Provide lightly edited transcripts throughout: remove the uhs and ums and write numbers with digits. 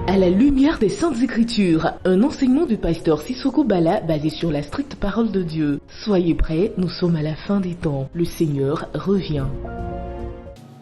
À la lumière des Saintes Écritures, un enseignement du pasteur Sissoko Bala basé sur la stricte parole de Dieu. Soyez prêts, nous sommes à la fin des temps. Le Seigneur revient.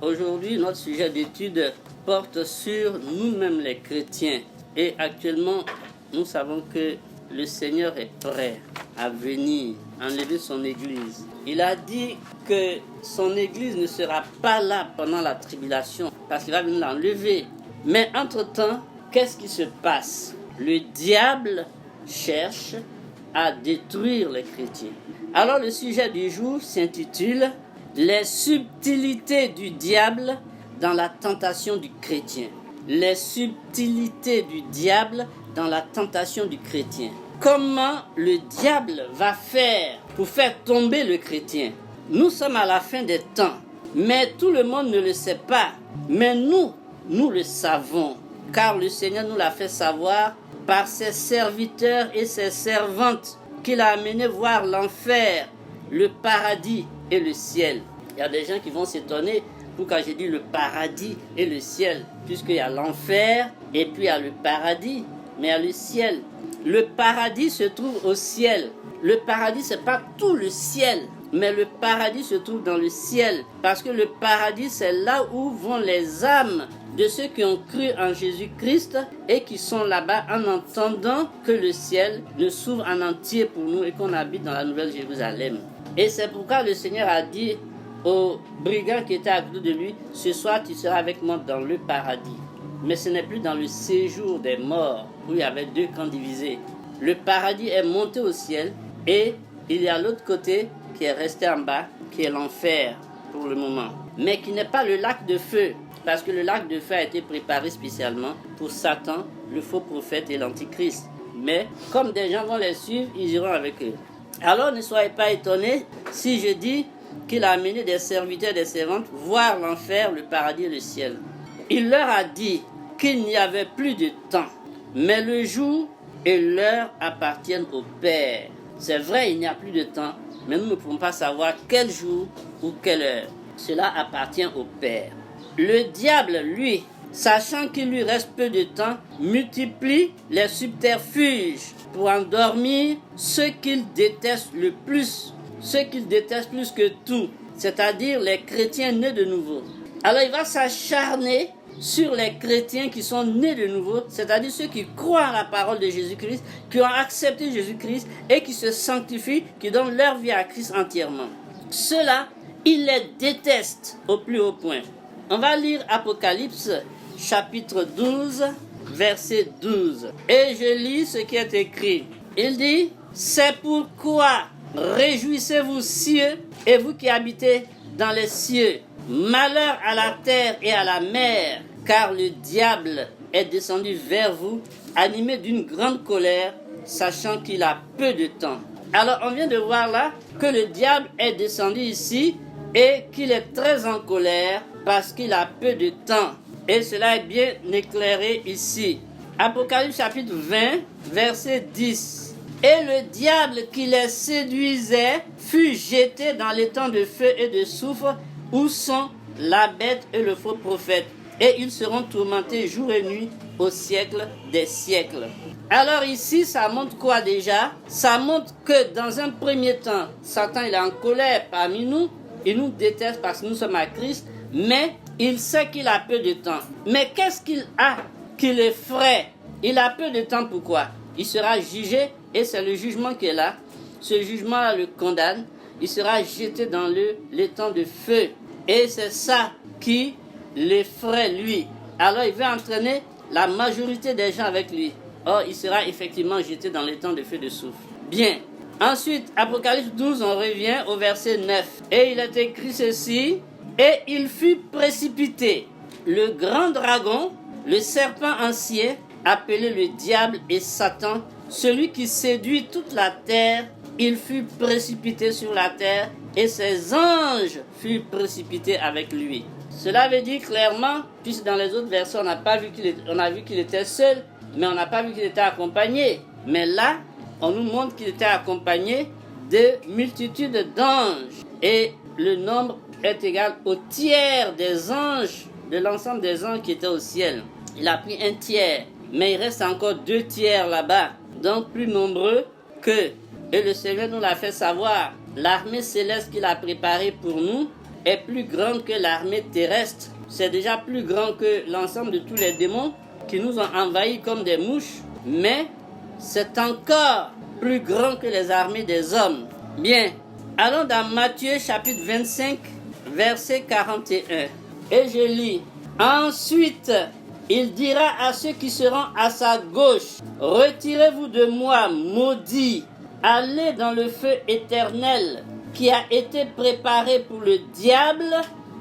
Aujourd'hui, notre sujet d'étude porte sur nous-mêmes les chrétiens. Et actuellement, nous savons que le Seigneur est prêt à venir enlever son Église. Il a dit que son Église ne sera pas là pendant la tribulation parce qu'il va venir l'enlever. Mais entre-temps, qu'est-ce qui se passe? Le diable cherche à détruire les chrétiens. Alors le sujet du jour s'intitule « Les subtilités du diable dans la tentation du chrétien ». Les subtilités du diable dans la tentation du chrétien. Comment le diable va faire pour faire tomber le chrétien? Nous sommes à la fin des temps, mais tout le monde ne le sait pas. Mais nous le savons, car le Seigneur nous l'a fait savoir par ses serviteurs et ses servantes qu'il a amené voir l'enfer, le paradis et le ciel. Il y a des gens qui vont s'étonner pourquoi j'ai dit le paradis et le ciel, puisqu'il y a l'enfer et puis il y a le paradis, mais il y a le ciel. Le paradis se trouve au ciel. Le paradis, c'est pas tout le ciel, mais le paradis se trouve dans le ciel, parce que le paradis, c'est là où vont les âmes de ceux qui ont cru en Jésus-Christ et qui sont là-bas en entendant que le ciel ne s'ouvre en entier pour nous et qu'on habite dans la Nouvelle Jérusalem. Et c'est pourquoi le Seigneur a dit au brigand qui était à côté de lui, « Ce soir, tu seras avec moi dans le paradis. » Mais ce n'est plus dans le séjour des morts où il y avait deux camps divisés. Le paradis est monté au ciel et il y a l'autre côté qui est resté en bas, qui est l'enfer pour le moment. Mais qui n'est pas le lac de feu, parce que le lac de feu a été préparé spécialement pour Satan, le faux prophète et l'antichrist. Mais comme des gens vont les suivre, ils iront avec eux. Alors ne soyez pas étonnés si je dis qu'il a amené des serviteurs et des servantes voir l'enfer, le paradis et le ciel. Il leur a dit qu'il n'y avait plus de temps, mais le jour et l'heure appartiennent au Père. C'est vrai, il n'y a plus de temps, mais nous ne pouvons pas savoir quel jour ou quelle heure. Cela appartient au Père. Le diable, lui, sachant qu'il lui reste peu de temps, multiplie les subterfuges pour endormir ceux qu'il déteste le plus, ceux qu'il déteste plus que tout, c'est-à-dire les chrétiens nés de nouveau. Alors il va s'acharner sur les chrétiens qui sont nés de nouveau, c'est-à-dire ceux qui croient à la parole de Jésus-Christ, qui ont accepté Jésus-Christ et qui se sanctifient, qui donnent leur vie à Christ entièrement. Ceux-là, il les déteste au plus haut point. On va lire Apocalypse chapitre 12, verset 12. Et je lis ce qui est écrit. Il dit, « C'est pourquoi réjouissez-vous cieux et vous qui habitez dans les cieux. Malheur à la terre et à la mer, car le diable est descendu vers vous, animé d'une grande colère, sachant qu'il a peu de temps. » Alors on vient de voir là que le diable est descendu ici et qu'il est très en colère parce qu'il a peu de temps. Et cela est bien éclairé ici. Apocalypse chapitre 20, verset 10. Et le diable qui les séduisait fut jeté dans l'étang de feu et de soufre où sont la bête et le faux prophète. Et ils seront tourmentés jour et nuit au siècle des siècles. Alors ici, ça montre quoi déjà? Ça montre que dans un premier temps, Satan il est en colère parmi nous. Il nous déteste parce que nous sommes à Christ. Mais il sait qu'il a peu de temps. Mais qu'est-ce qu'il a qui l'effraie? Il a peu de temps, pourquoi? Il sera jugé et c'est le jugement qui est là. Ce jugement-là le condamne. Il sera jeté dans l'étang de feu. Et c'est ça qui l'effraie lui. Alors il veut entraîner la majorité des gens avec lui. Or, il sera effectivement jeté dans l'étang de feu de soufre. Bien. Ensuite, Apocalypse 12, on revient au verset 9. Et il est écrit ceci. Et il fut précipité, le grand dragon, le serpent ancien, appelé le diable et Satan, celui qui séduit toute la terre, il fut précipité sur la terre et ses anges furent précipités avec lui. Cela veut dire clairement, puisque dans les autres versets, on a vu qu'il était seul, mais on n'a pas vu qu'il était accompagné. Mais là, on nous montre qu'il était accompagné de multitudes d'anges. Et le nombre est égal au tiers des anges, de l'ensemble des anges qui étaient au ciel. Il a pris un tiers. mais il reste encore 2/3 là-bas, donc plus nombreux qu'eux. Et le Seigneur nous l'a fait savoir. L'armée céleste qu'il a préparée pour nous est plus grande que l'armée terrestre. C'est déjà plus grand que l'ensemble de tous les démons qui nous ont envahis comme des mouches, mais c'est encore plus grand que les armées des hommes. Bien, allons dans Matthieu chapitre 25, verset 41. Et je lis. Ensuite, il dira à ceux qui seront à sa gauche, retirez-vous de moi, maudits, allez dans le feu éternel qui a été préparé pour le diable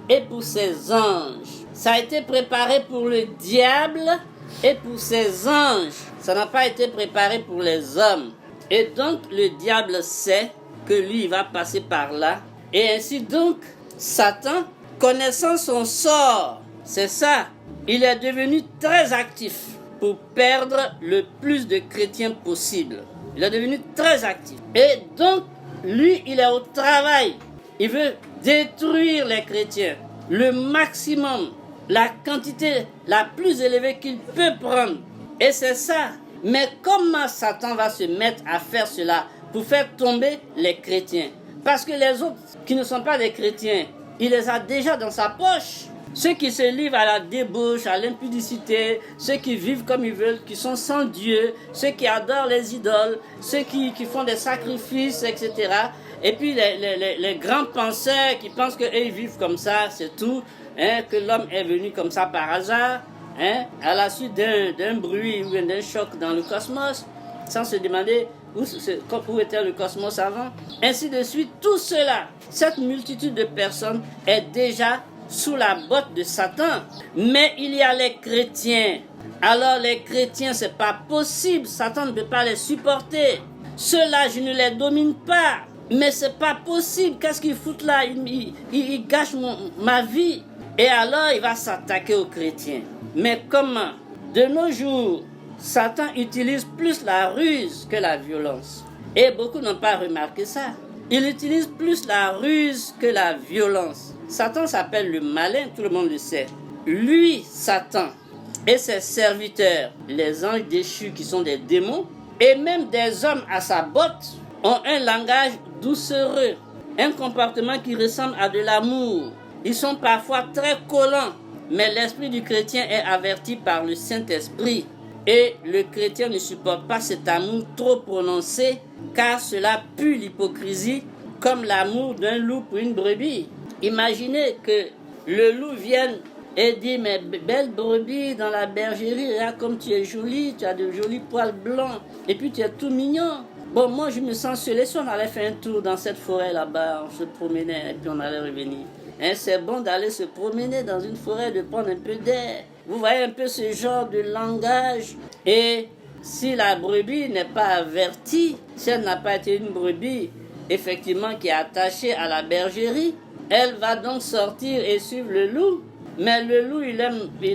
et pour ses anges. Ça a été préparé pour le diable et pour ses anges. Ça n'a pas été préparé pour les hommes. Et donc le diable sait que lui il va passer par là. Et ainsi donc Satan, connaissant son sort, c'est ça, il est devenu très actif pour perdre le plus de chrétiens possible. Il est devenu très actif. Et donc lui il est au travail. Il veut détruire les chrétiens. Le maximum, la quantité la plus élevée qu'il peut prendre. Et c'est ça. Mais comment Satan va se mettre à faire cela pour faire tomber les chrétiens? Parce que les autres qui ne sont pas des chrétiens, il les a déjà dans sa poche. Ceux qui se livrent à la débauche, à l'impudicité, ceux qui vivent comme ils veulent, qui sont sans Dieu, ceux qui adorent les idoles, ceux qui font des sacrifices, etc. Et puis les grands penseurs qui pensent qu'eux ils vivent comme ça, c'est tout, hein, que l'homme est venu comme ça par hasard, hein, à la suite d'un bruit ou d'un choc dans le cosmos, sans se demander où était le cosmos avant. Ainsi de suite, tout cela, cette multitude de personnes est déjà sous la botte de Satan. Mais il y a les chrétiens. Alors les chrétiens, c'est pas possible. Satan ne peut pas les supporter. Ceux-là, je ne les domine pas. Mais c'est pas possible. Qu'est-ce qu'ils foutent là? Ils gâchent ma vie. Et alors, il va s'attaquer aux chrétiens. Mais comment? De nos jours, Satan utilise plus la ruse que la violence. Et beaucoup n'ont pas remarqué ça. Il utilise plus la ruse que la violence. Satan s'appelle le malin, tout le monde le sait. Lui, Satan, et ses serviteurs, les anges déchus qui sont des démons, et même des hommes à sa botte, ont un langage doucereux, un comportement qui ressemble à de l'amour. Ils sont parfois très collants, mais l'esprit du chrétien est averti par le Saint-Esprit. Et le chrétien ne supporte pas cet amour trop prononcé, car cela pue l'hypocrisie, comme l'amour d'un loup pour une brebis. Imaginez que le loup vienne et dit, mais belle brebis dans la bergerie, regarde comme tu es jolie, tu as de jolis poils blancs, et puis tu es tout mignon. Bon, moi je me sens seul, et si on allait faire un tour dans cette forêt là-bas, on se promenait, et puis on allait revenir. Hein, c'est bon d'aller se promener dans une forêt, de prendre un peu d'air. Vous voyez un peu ce genre de langage. Et si la brebis n'est pas avertie, si elle n'a pas été une brebis, effectivement, qui est attachée à la bergerie, elle va donc sortir et suivre le loup. Mais le loup, il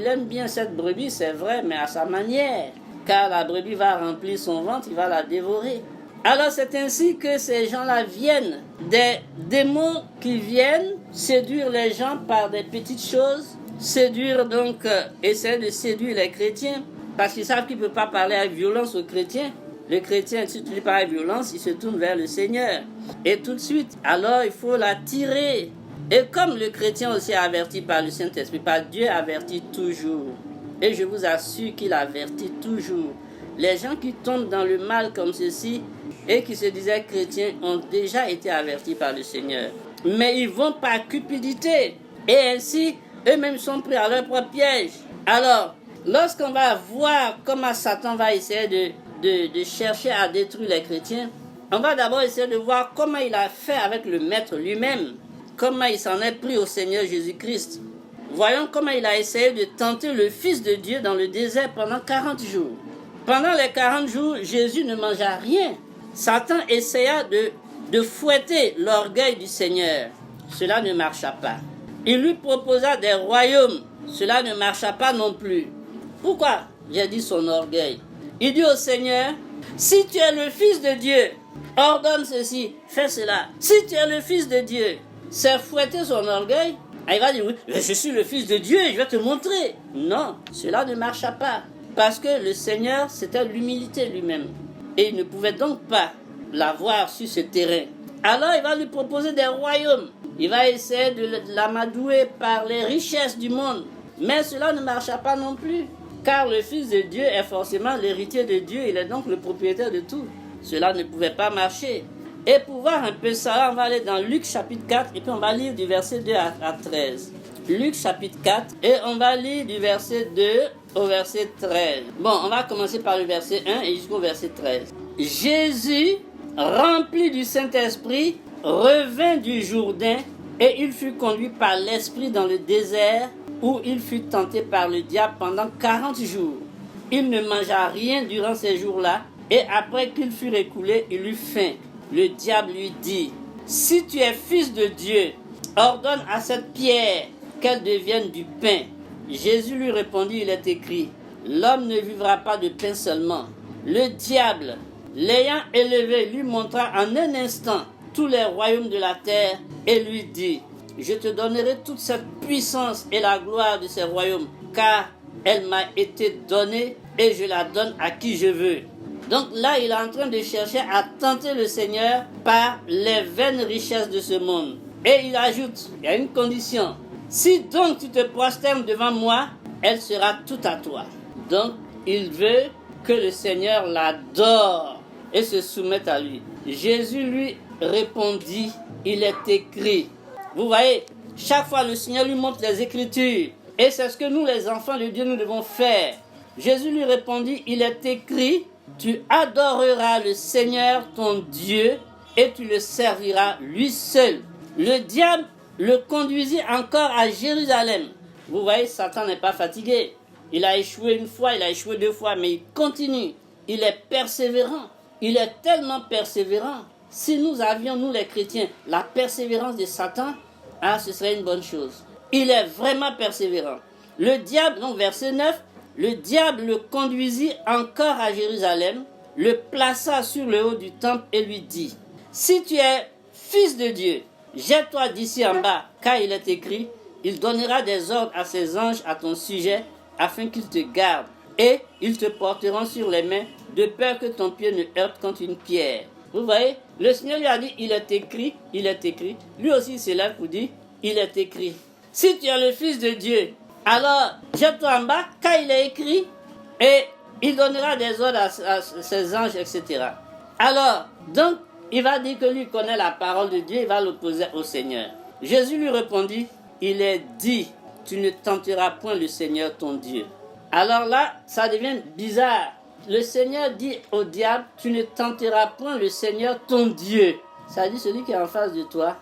aime bien cette brebis, c'est vrai, mais à sa manière. Car la brebis va remplir son ventre, il va la dévorer. Alors c'est ainsi que ces gens-là viennent. Des démons qui viennent séduire les gens par des petites choses. Séduire donc, essayer de séduire les chrétiens. Parce qu'ils savent qu'ils ne peuvent pas parler avec violence aux chrétiens. Le chrétien, si tu lui parles avec violence, il se tourne vers le Seigneur. Et tout de suite, alors il faut l'attirer. Et comme le chrétien aussi est averti par le Saint-Esprit, par Dieu avertit toujours. Et je vous assure qu'il avertit toujours. Les gens qui tombent dans le mal comme ceci et qui se disaient chrétiens ont déjà été avertis par le Seigneur. Mais ils vont par cupidité. Et ainsi, eux-mêmes sont pris à leur propre piège. Alors, lorsqu'on va voir comment Satan va essayer de chercher à détruire les chrétiens, on va d'abord essayer de voir comment il a fait avec le Maître lui-même. Comment il s'en est pris au Seigneur Jésus-Christ. Voyons comment il a essayé de tenter le Fils de Dieu dans le désert pendant 40 jours. Pendant les 40 jours, Jésus ne mangea rien. Satan essaya de fouetter l'orgueil du Seigneur. Cela ne marcha pas. Il lui proposa des royaumes. Cela ne marcha pas non plus. Pourquoi? J'ai dit son orgueil. Il dit au Seigneur, si tu es le Fils de Dieu, ordonne ceci, fais cela. Si tu es le Fils de Dieu, c'est fouetter son orgueil. Il va dire, oui, je suis le Fils de Dieu et je vais te montrer. Non, cela ne marcha pas. Parce que le Seigneur, c'était l'humilité lui-même. Et il ne pouvait donc pas l'avoir sur ce terrain. Alors il va lui proposer des royaumes. Il va essayer de l'amadouer par les richesses du monde. Mais cela ne marcha pas non plus. Car le Fils de Dieu est forcément l'héritier de Dieu. Il est donc le propriétaire de tout. Cela ne pouvait pas marcher. Et pour voir un peu ça, on va aller dans Luc chapitre 4 et puis on va lire du verset 2 à 13. Luc chapitre 4 et on va lire du verset 2 au verset 13. Bon, on va commencer par le verset 1 et jusqu'au verset 13. Jésus, rempli du Saint-Esprit, revint du Jourdain et il fut conduit par l'Esprit dans le désert où il fut tenté par le diable pendant 40 jours. Il ne mangea rien durant ces jours-là et après qu'il fut écoulé, il eut faim. Le diable lui dit, « Si tu es fils de Dieu, ordonne à cette pierre qu'elle devienne du pain. » Jésus lui répondit, il est écrit, « L'homme ne vivra pas de pain seulement. » Le diable, l'ayant élevé, lui montra en un instant tous les royaumes de la terre et lui dit, « Je te donnerai toute cette puissance et la gloire de ces royaumes, car elle m'a été donnée et je la donne à qui je veux. » Donc là, il est en train de chercher à tenter le Seigneur par les vaines richesses de ce monde. Et il ajoute, il y a une condition. Si donc tu te prosternes devant moi, elle sera toute à toi. Donc, il veut que le Seigneur l'adore et se soumette à lui. Jésus lui répondit, il est écrit. Vous voyez, chaque fois le Seigneur lui montre les Écritures. Et c'est ce que nous, les enfants de Dieu, nous devons faire. Jésus lui répondit, il est écrit, tu adoreras le Seigneur ton Dieu et tu le serviras lui seul. Le diable le conduisit encore à Jérusalem. Vous voyez, Satan n'est pas fatigué. Il a échoué une fois, il a échoué deux fois, mais il continue. Il est persévérant. Il est tellement persévérant. Si nous avions, nous les chrétiens, la persévérance de Satan, ce serait une bonne chose. Il est vraiment persévérant. Le diable, donc verset 9, le diable le conduisit encore à Jérusalem, le plaça sur le haut du temple et lui dit, « Si tu es fils de Dieu, jette-toi d'ici en bas, car il est écrit, il donnera des ordres à ses anges à ton sujet, afin qu'ils te gardent, et ils te porteront sur les mains, de peur que ton pied ne heurte contre une pierre. » Vous voyez, le Seigneur lui a dit, il est écrit, il est écrit. Lui aussi il s'élève pour dire, il est écrit. Si tu es le Fils de Dieu, alors jette-toi en bas, car il est écrit, et il donnera des ordres à ses anges, etc. Alors, donc, il va dire que lui connaît la parole de Dieu, il va l'opposer au Seigneur. Jésus lui répondit, il est dit, tu ne tenteras point le Seigneur ton Dieu. Alors là, ça devient bizarre. Le Seigneur dit au diable, tu ne tenteras point le Seigneur ton Dieu. Ça dit, celui qui est en face de toi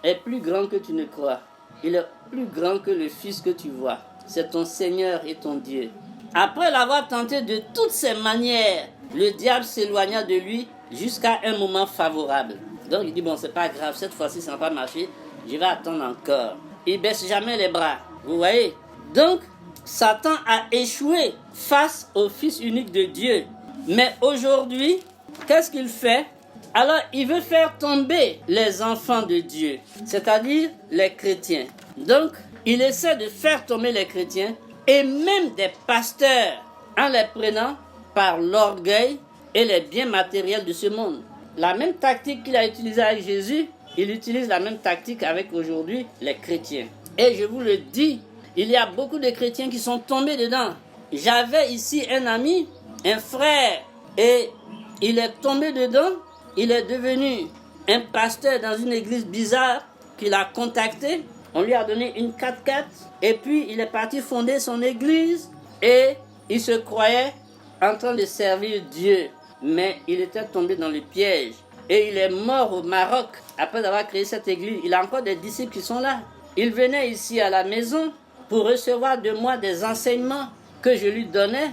est plus grand que tu ne crois. Il est plus grand que le Fils que tu vois. C'est ton Seigneur et ton Dieu. Après l'avoir tenté de toutes ses manières, le diable s'éloigna de lui jusqu'à un moment favorable. Donc il dit, bon, c'est pas grave, cette fois-ci ça n'a pas marché, je vais attendre encore. Il baisse jamais les bras, vous voyez. Donc, Satan a échoué face au Fils unique de Dieu. Mais aujourd'hui, qu'est-ce qu'il fait? Alors, il veut faire tomber les enfants de Dieu, c'est-à-dire les chrétiens. Donc, il essaie de faire tomber les chrétiens et même des pasteurs en les prenant par l'orgueil et les biens matériels de ce monde. La même tactique qu'il a utilisée avec Jésus, il utilise la même tactique avec aujourd'hui les chrétiens. Et je vous le dis, il y a beaucoup de chrétiens qui sont tombés dedans. J'avais ici un ami, un frère, et il est tombé dedans. Il est devenu un pasteur dans une église bizarre qu'il a contacté. On lui a donné une 4x4 et puis il est parti fonder son église et il se croyait en train de servir Dieu. Mais il était tombé dans le piège et il est mort au Maroc après avoir créé cette église. Il a encore des disciples qui sont là. Il venait ici à la maison pour recevoir de moi des enseignements que je lui donnais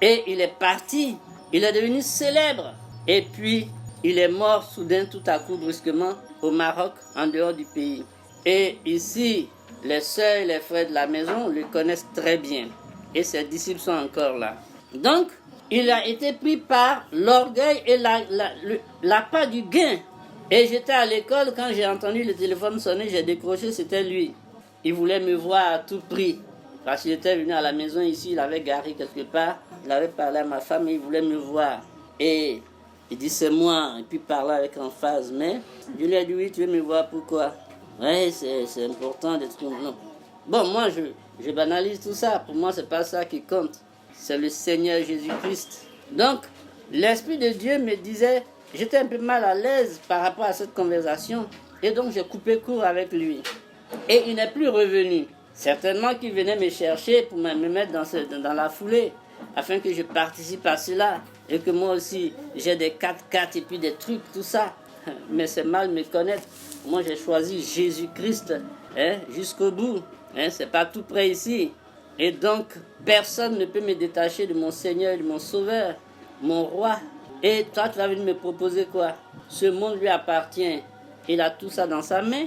et il est parti. Il est devenu célèbre et puis il est mort soudain, tout à coup, brusquement, au Maroc, en dehors du pays. Et ici, les sœurs et les frères de la maison le connaissent très bien. Et ses disciples sont encore là. Donc, il a été pris par l'orgueil et la part du gain. Et j'étais à l'école, quand j'ai entendu le téléphone sonner, j'ai décroché, c'était lui. Il voulait me voir à tout prix. Parce qu'il était venu à la maison ici, il avait garé quelque part. il avait parlé à ma femme et il voulait me voir. Et il dit c'est moi, et puis parler avec emphase. Mais je lui ai dit oui, tu veux me voir, pourquoi? Oui, c'est important d'être comme non. Bon, moi je banalise tout ça. Pour moi, c'est pas ça qui compte. C'est le Seigneur Jésus-Christ. Donc, l'Esprit de Dieu me disait, j'étais un peu mal à l'aise par rapport à cette conversation. Et donc, j'ai coupé court avec lui. Et il n'est plus revenu. Certainement qu'il venait me chercher pour me mettre dans la foulée, afin que je participe à cela. Et que moi aussi, j'ai des 4x4 et puis des trucs, tout ça. Mais c'est mal me connaître. Moi, j'ai choisi Jésus-Christ jusqu'au bout. C'est pas tout près ici. Et donc, personne ne peut me détacher de mon Seigneur et de mon Sauveur, mon Roi. Et toi, tu vas venir me proposer quoi? Ce monde lui appartient. Il a tout ça dans sa main.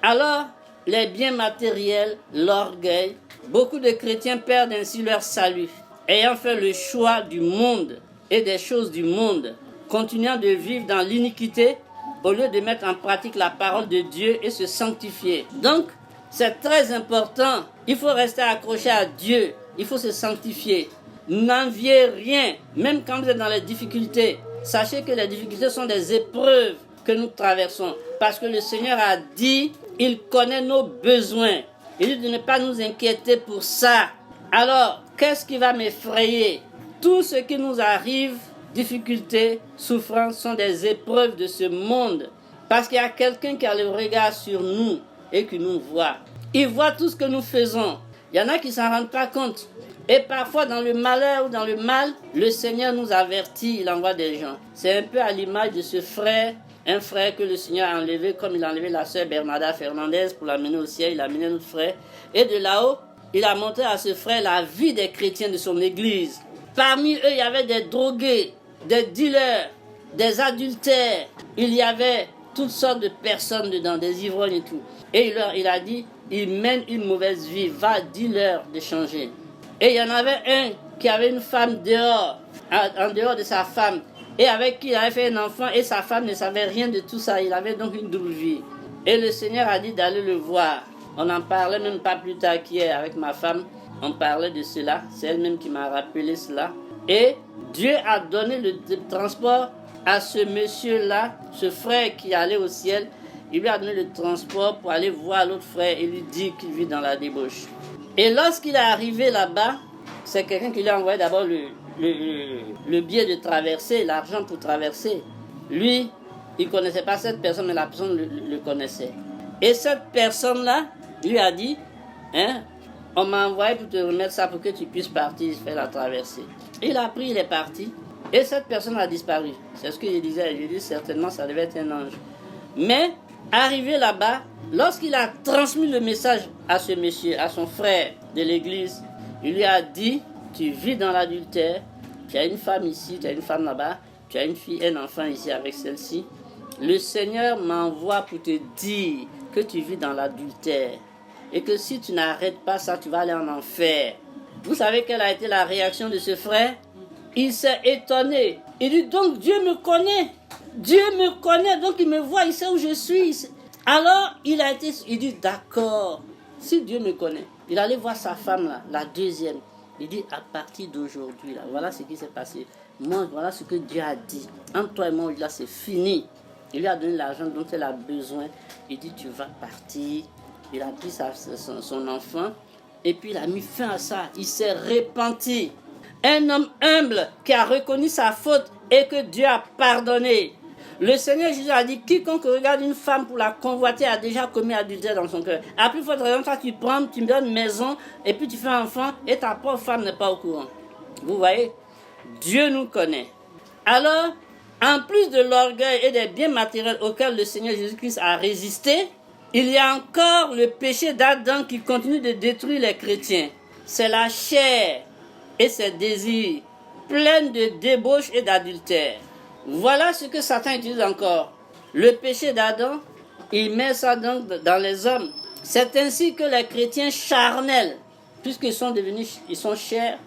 Alors, les biens matériels, l'orgueil, beaucoup de chrétiens perdent ainsi leur salut, ayant fait le choix du monde et des choses du monde, continuant de vivre dans l'iniquité au lieu de mettre en pratique la parole de Dieu et se sanctifier. Donc, c'est très important. Il faut rester accroché à Dieu. Il faut se sanctifier. N'enviez rien, même quand vous êtes dans les difficultés. Sachez que les difficultés sont des épreuves que nous traversons. Parce que le Seigneur a dit, il connaît nos besoins. Il dit de ne pas nous inquiéter pour ça. Alors, qu'est-ce qui va m'effrayer? Tout ce qui nous arrive, difficultés, souffrances, sont des épreuves de ce monde. Parce qu'il y a quelqu'un qui a le regard sur nous et qui nous voit. Il voit tout ce que nous faisons. Il y en a qui ne s'en rendent pas compte. Et parfois, dans le malheur ou dans le mal, le Seigneur nous avertit, il envoie des gens. C'est un peu à l'image de ce frère, un frère que le Seigneur a enlevé, comme il a enlevé la sœur Bernarda Fernandez pour l'amener au ciel, il a amené notre frère. Et de là-haut, il a montré à ce frère la vie des chrétiens de son église. Parmi eux, il y avait des drogués, des dealers, des adultères. Il y avait toutes sortes de personnes dedans, des ivrognes et tout. Et il a dit, ils mènent une mauvaise vie, va, dis-leur de changer. Et il y en avait un qui avait une femme dehors, en dehors de sa femme, et avec qui il avait fait un enfant, et sa femme ne savait rien de tout ça. Il avait donc une double vie. Et le Seigneur a dit d'aller le voir. On en parlait même pas plus tard qu'hier avec ma femme. On parlait de cela. C'est elle-même qui m'a rappelé cela. Et Dieu a donné le transport à ce monsieur-là, ce frère qui allait au ciel. Il lui a donné le transport pour aller voir l'autre frère et lui dire qu'il vit dans la débauche. Et lorsqu'il est arrivé là-bas, c'est quelqu'un qui lui a envoyé d'abord le billet de traverser, l'argent pour traverser. Lui, il ne connaissait pas cette personne, mais la personne le connaissait. Et cette personne-là lui a dit, on m'a envoyé pour te remettre ça pour que tu puisses partir faire la traversée. Il a pris, il est parti. Et cette personne a disparu. C'est ce que je disais. Je dis certainement ça devait être un ange. Mais, arrivé là-bas, lorsqu'il a transmis le message à ce monsieur, à son frère de l'église, il lui a dit, tu vis dans l'adultère, tu as une femme ici, tu as une femme là-bas, tu as une fille, un enfant ici avec celle-ci. Le Seigneur m'envoie pour te dire que tu vis dans l'adultère et que si tu n'arrêtes pas ça, tu vas aller en enfer. Vous savez quelle a été la réaction de ce frère? Il s'est étonné. Il dit, donc Dieu me connaît. Dieu me connaît, donc il me voit, il sait où je suis. Alors, il dit, d'accord, si Dieu me connaît, il allait voir sa femme là, la deuxième. Il dit, à partir d'aujourd'hui, là, voilà ce qui s'est passé. Moi, voilà ce que Dieu a dit. Entre toi et moi, là, c'est fini. Il lui a donné l'argent dont elle a besoin. Il dit, tu vas partir. Il a pris son enfant et puis il a mis fin à ça. Il s'est repenti. Un homme humble qui a reconnu sa faute et que Dieu a pardonné. Le Seigneur Jésus a dit, quiconque regarde une femme pour la convoiter a déjà commis adultère dans son cœur. À plus forte raison, toi tu prends, tu me donnes maison et puis tu fais un enfant et ta pauvre femme n'est pas au courant. Vous voyez, Dieu nous connaît. Alors, en plus de l'orgueil et des biens matériels auxquels le Seigneur Jésus-Christ a résisté, il y a encore le péché d'Adam qui continue de détruire les chrétiens. C'est la chair et ses désirs, pleins de débauche et d'adultère. Voilà ce que Satan utilise encore. Le péché d'Adam, il met ça donc dans les hommes. C'est ainsi que les chrétiens charnels, puisqu'ils sont devenus, ils sont chers,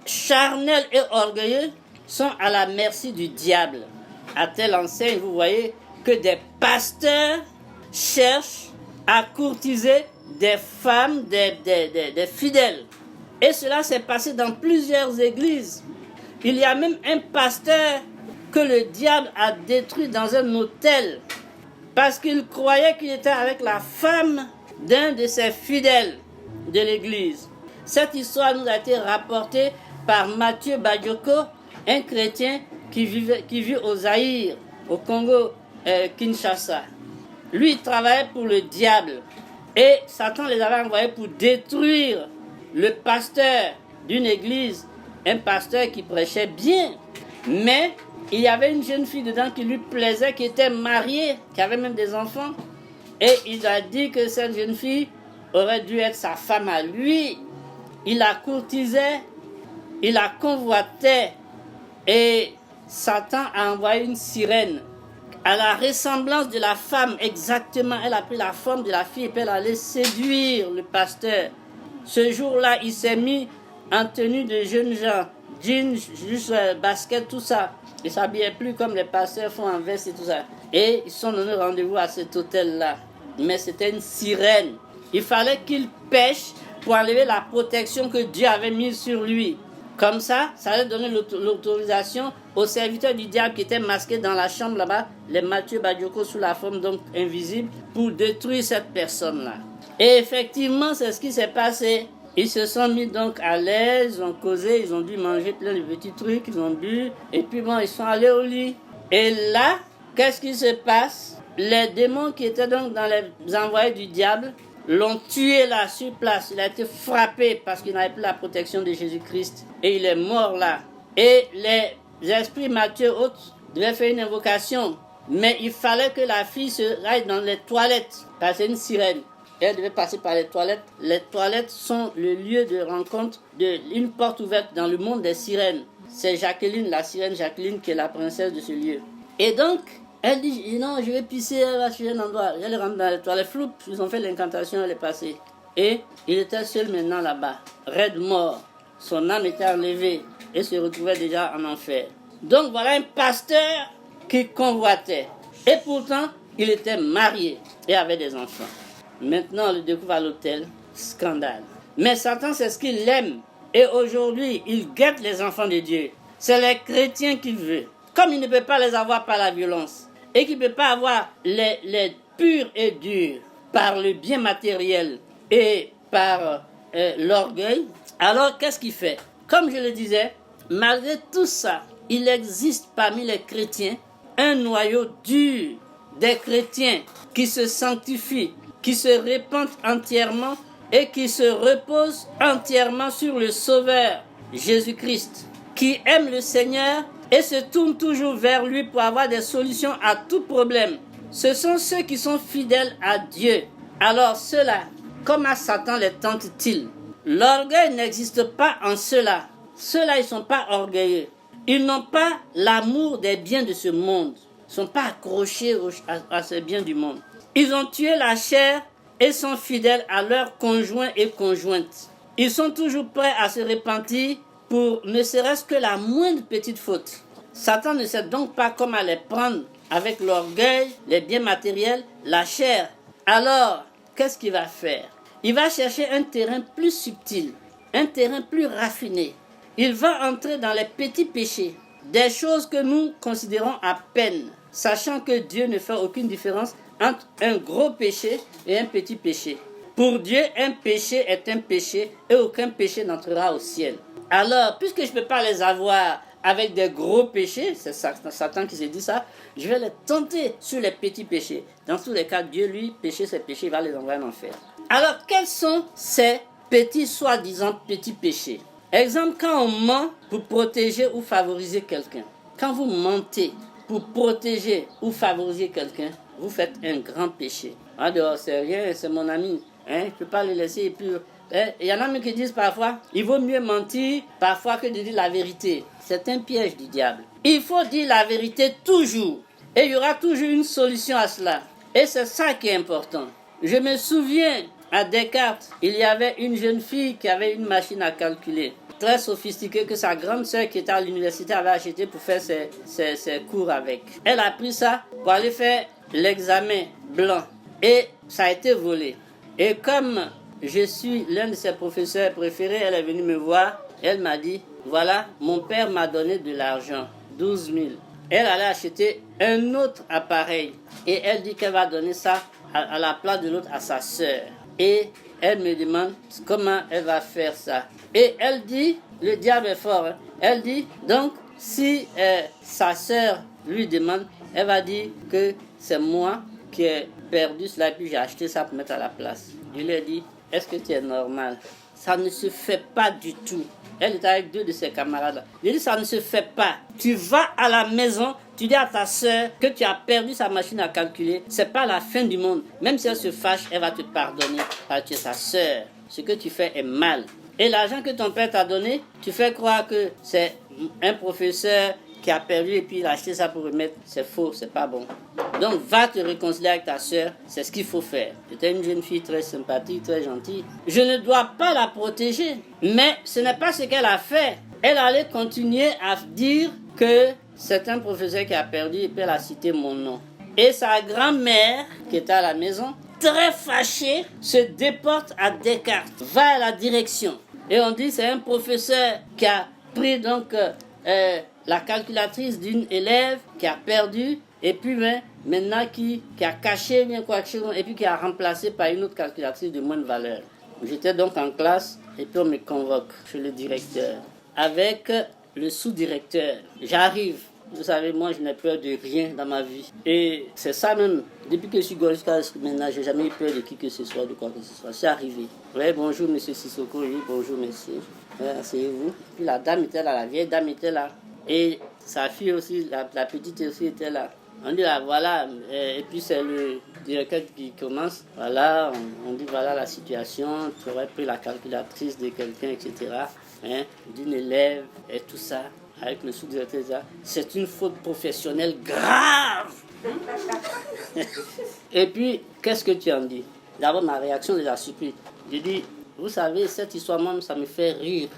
charnels et orgueilleux, sont à la merci du diable. À telle enseigne, vous voyez, que des pasteurs cherchent à courtiser des femmes, des fidèles. Et cela s'est passé dans plusieurs églises. Il y a même un pasteur que le diable a détruit dans un hôtel parce qu'il croyait qu'il était avec la femme d'un de ses fidèles de l'église. Cette histoire nous a été rapportée par Mathieu Badioko, un chrétien qui vit au Zaïre, au Congo, Kinshasa. Lui, il travaillait pour le diable et Satan les avait envoyés pour détruire le pasteur d'une église, un pasteur qui prêchait bien, mais il y avait une jeune fille dedans qui lui plaisait, qui était mariée, qui avait même des enfants. Et il a dit que cette jeune fille aurait dû être sa femme à lui. Il la courtisait, il la convoitait. Et Satan a envoyé une sirène à la ressemblance de la femme exactement. Elle a pris la forme de la fille et puis elle allait séduire le pasteur. Ce jour-là, il s'est mis en tenue de jeunes gens, jeans, juste basket, tout ça. Ils ne s'habillaient plus comme les pasteurs font en veste et tout ça. Et ils sont donnés rendez-vous à cet hôtel-là. Mais c'était une sirène. Il fallait qu'il pêche pour enlever la protection que Dieu avait mise sur lui. Comme ça allait donner l'autorisation aux serviteurs du diable qui étaient masqués dans la chambre là-bas, les Mathieu Badioko sous la forme donc invisible, pour détruire cette personne-là. Et effectivement, c'est ce qui s'est passé. Ils se sont mis donc à l'aise, ils ont causé, ils ont dû manger plein de petits trucs, ils ont bu, et puis bon, ils sont allés au lit. Et là, qu'est-ce qui se passe? Les démons qui étaient donc dans les envoyés du diable l'ont tué là, sur place. Il a été frappé parce qu'il n'avait plus la protection de Jésus-Christ. Et il est mort là. Et les esprits Matthieu autres devaient faire une invocation. Mais il fallait que la fille se aille dans les toilettes, parce que c'est une sirène. Elle devait passer par les toilettes. Les toilettes sont le lieu de rencontre d'une porte ouverte dans le monde des sirènes. C'est Jacqueline, la sirène Jacqueline, qui est la princesse de ce lieu. Et donc, elle dit, non, je vais pisser, elle va sur un endroit. Elle rentre dans les toilettes, floup, ils ont fait l'incantation, elle est passée. Et il était seul maintenant là-bas, raide mort. Son âme était enlevée et se retrouvait déjà en enfer. Donc voilà un pasteur qui convoitait. Et pourtant, il était marié et avait des enfants. Maintenant, on le découvre à l'hôtel. Scandale. Mais Satan, c'est ce qu'il aime. Et aujourd'hui, il guette les enfants de Dieu. C'est les chrétiens qu'il veut. Comme il ne peut pas les avoir par la violence et qu'il ne peut pas avoir les purs et durs par le bien matériel et par l'orgueil, alors qu'est-ce qu'il fait? Comme je le disais, malgré tout ça, il existe parmi les chrétiens un noyau dur des chrétiens qui se sanctifient, qui se répandent entièrement et qui se reposent entièrement sur le Sauveur, Jésus-Christ, qui aime le Seigneur et se tournent toujours vers lui pour avoir des solutions à tout problème. Ce sont ceux qui sont fidèles à Dieu. Alors ceux-là, comment Satan les tente-t-il? L'orgueil n'existe pas en ceux-là. Ceux-là, ils ne sont pas orgueilleux. Ils n'ont pas l'amour des biens de ce monde. Ils ne sont pas accrochés à ces biens du monde. Ils ont tué la chair et sont fidèles à leurs conjoints et conjointes. Ils sont toujours prêts à se repentir pour ne serait-ce que la moindre petite faute. Satan ne sait donc pas comment les prendre avec l'orgueil, les biens matériels, la chair. Alors, qu'est-ce qu'il va faire? Il va chercher un terrain plus subtil, un terrain plus raffiné. Il va entrer dans les petits péchés, des choses que nous considérons à peine, sachant que Dieu ne fait aucune différence entre un gros péché et un petit péché. Pour Dieu, un péché est un péché et aucun péché n'entrera au ciel. Alors, puisque je ne peux pas les avoir avec des gros péchés, c'est Satan qui s'est dit ça, je vais les tenter sur les petits péchés. Dans tous les cas, Dieu, lui, péché ses péchés, il va les envoyer en enfer. Alors, quels sont ces petits, soi-disant petits péchés? Exemple, quand on ment pour protéger ou favoriser quelqu'un. Quand vous mentez pour protéger ou favoriser quelqu'un, vous faites un grand péché. Ah, dehors, c'est rien, c'est mon ami. Je ne peux pas le laisser et puis... Il y en a même qui disent parfois, il vaut mieux mentir parfois que de dire la vérité. C'est un piège du diable. Il faut dire la vérité toujours. Et il y aura toujours une solution à cela. Et c'est ça qui est important. Je me souviens, à Descartes, il y avait une jeune fille qui avait une machine à calculer. Très sophistiquée que sa grande sœur qui était à l'université avait acheté pour faire ses cours avec. Elle a pris ça pour aller faire l'examen blanc. Et ça a été volé. Et comme je suis l'un de ses professeurs préférés, elle est venue me voir. Elle m'a dit, voilà, mon père m'a donné de l'argent, 12 000. Elle allait acheter un autre appareil et elle dit qu'elle va donner ça à la place de l'autre à sa sœur. Et elle me demande comment elle va faire ça. Et elle dit, le diable est fort, hein? Elle dit, donc si sa sœur lui demande, elle va dire que c'est moi qui ai perdu cela et puis j'ai acheté ça pour mettre à la place. Je lui ai dit, est-ce que tu es normal? Ça ne se fait pas du tout. Elle était avec 2 de ses camarades. J'ai dit, ça ne se fait pas. Tu vas à la maison, tu dis à ta soeur que tu as perdu sa machine à calculer. C'est pas la fin du monde. Même si elle se fâche, elle va te pardonner parce que tu es sa soeur. Ce que tu fais est mal. Et l'argent que ton père t'a donné, tu fais croire que c'est un professeur qui a perdu et puis il a acheté ça pour remettre. C'est faux, c'est pas bon. Donc va te réconcilier avec ta soeur, c'est ce qu'il faut faire. C'était une jeune fille très sympathique, très gentille. Je ne dois pas la protéger, mais ce n'est pas ce qu'elle a fait. Elle allait continuer à dire que c'est un professeur qui a perdu et puis elle a cité mon nom. Et sa grand-mère, qui était à la maison, très fâchée, se déporte à Descartes, va à la direction. Et on dit c'est un professeur qui a pris donc la calculatrice d'une élève qui a perdu et puis maintenant qui a caché bien quoi que chose et puis qui a remplacé par une autre calculatrice de moindre valeur. J'étais donc en classe et puis on me convoque chez le directeur avec le sous-directeur. J'arrive. Vous savez, moi, je n'ai peur de rien dans ma vie. Et c'est ça même. Depuis que je suis gosse jusqu'à maintenant, je n'ai jamais eu peur de qui que ce soit, de quoi que ce soit. C'est arrivé. Oui, bonjour, monsieur Sissoko. Oui, bonjour, monsieur. Asseyez-vous. Puis la dame était là, la vieille dame était là. Et sa fille aussi, la petite aussi était là. On dit là, voilà. Et puis c'est le directeur qui commence. Voilà, on dit voilà la situation. Tu aurais pris la calculatrice de quelqu'un, etc. D'une élève et tout ça. Avec le sous-directeur, c'est une faute professionnelle grave. Et puis, qu'est-ce que tu en dis? D'abord, ma réaction de la surprise. Je dis, vous savez, cette histoire même, ça me fait rire.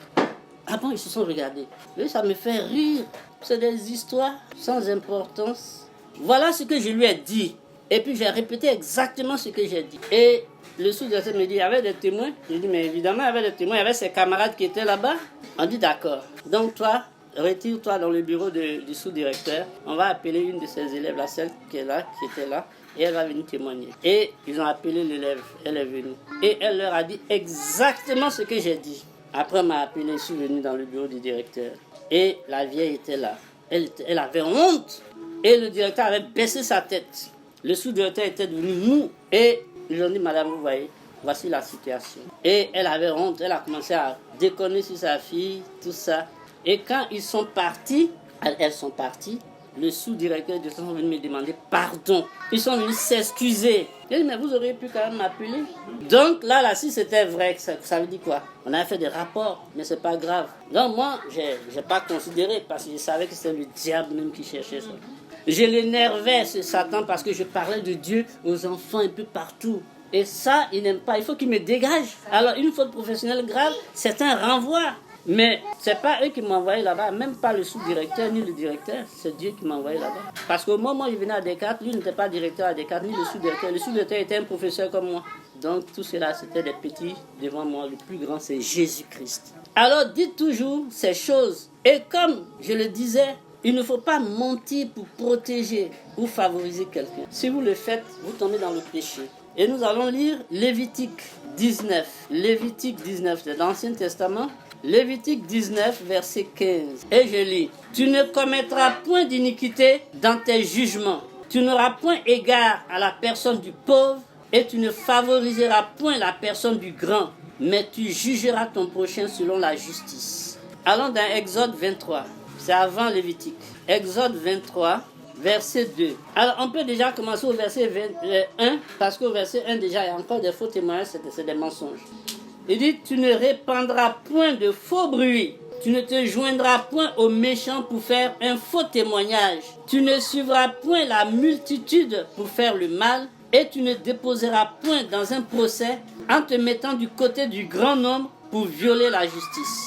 Ah bon, ils se sont regardés. Oui, ça me fait rire. C'est des histoires sans importance. Voilà ce que je lui ai dit. Et puis, j'ai répété exactement ce que j'ai dit. Et le sous-directeur me dit, il y avait des témoins. Je dis, mais évidemment, il y avait des témoins. Il y avait ses camarades qui étaient là-bas. On dit, d'accord. Donc, toi, retire-toi dans le bureau du sous-directeur. On va appeler une de ses élèves, là, celle qui est là, qui était là, et elle va venir témoigner. Et ils ont appelé l'élève. Elle est venue. Et elle leur a dit exactement ce que j'ai dit. Après, elle m'a appelé, je suis venu dans le bureau du directeur. Et la vieille était là. Elle avait honte. Et le directeur avait baissé sa tête. Le sous-directeur était devenu mou. Et ils ont dit, madame, vous voyez, voici la situation. Et elle avait honte. Elle a commencé à déconner sur sa fille, tout ça. Et quand ils sont partis, elles sont parties, le sous-directeur de sont venus me demander pardon. Ils sont venus s'excuser. J'ai dit, mais vous auriez pu quand même m'appeler. Donc là, si c'était vrai, ça veut dire quoi? On a fait des rapports, mais c'est pas grave. Donc moi, j'ai pas considéré parce que je savais que c'était le diable même qui cherchait ça. Je l'énervais, ce Satan, parce que je parlais de Dieu aux enfants un peu partout. Et ça, il n'aime pas. Il faut qu'il me dégage. Alors, une faute professionnelle grave, c'est un renvoi. Mais ce n'est pas eux qui m'ont envoyé là-bas, même pas le sous-directeur ni le directeur, c'est Dieu qui m'a envoyé là-bas. Parce qu'au moment où il venait à Descartes, lui n'était pas directeur à Descartes, ni le sous-directeur. Le sous-directeur était un professeur comme moi. Donc tout cela, c'était des petits devant moi. Le plus grand, c'est Jésus-Christ. Alors dites toujours ces choses. Et comme je le disais, il ne faut pas mentir pour protéger ou favoriser quelqu'un. Si vous le faites, vous tombez dans le péché. Et nous allons lire Lévitique 19. Lévitique 19, c'est l'Ancien Testament. Lévitique 19, verset 15. Et je lis. Tu ne commettras point d'iniquité dans tes jugements. Tu n'auras point égard à la personne du pauvre et tu ne favoriseras point la personne du grand, mais tu jugeras ton prochain selon la justice. Allons dans Exode 23. C'est avant Lévitique. Exode 23. Verset 2. Alors, on peut déjà commencer au verset 1, parce qu'au verset 1, déjà, il y a encore des faux témoignages, c'est des mensonges. Il dit, tu ne répandras point de faux bruits. Tu ne te joindras point aux méchants pour faire un faux témoignage. Tu ne suivras point la multitude pour faire le mal. Et tu ne déposeras point dans un procès en te mettant du côté du grand nombre pour violer la justice.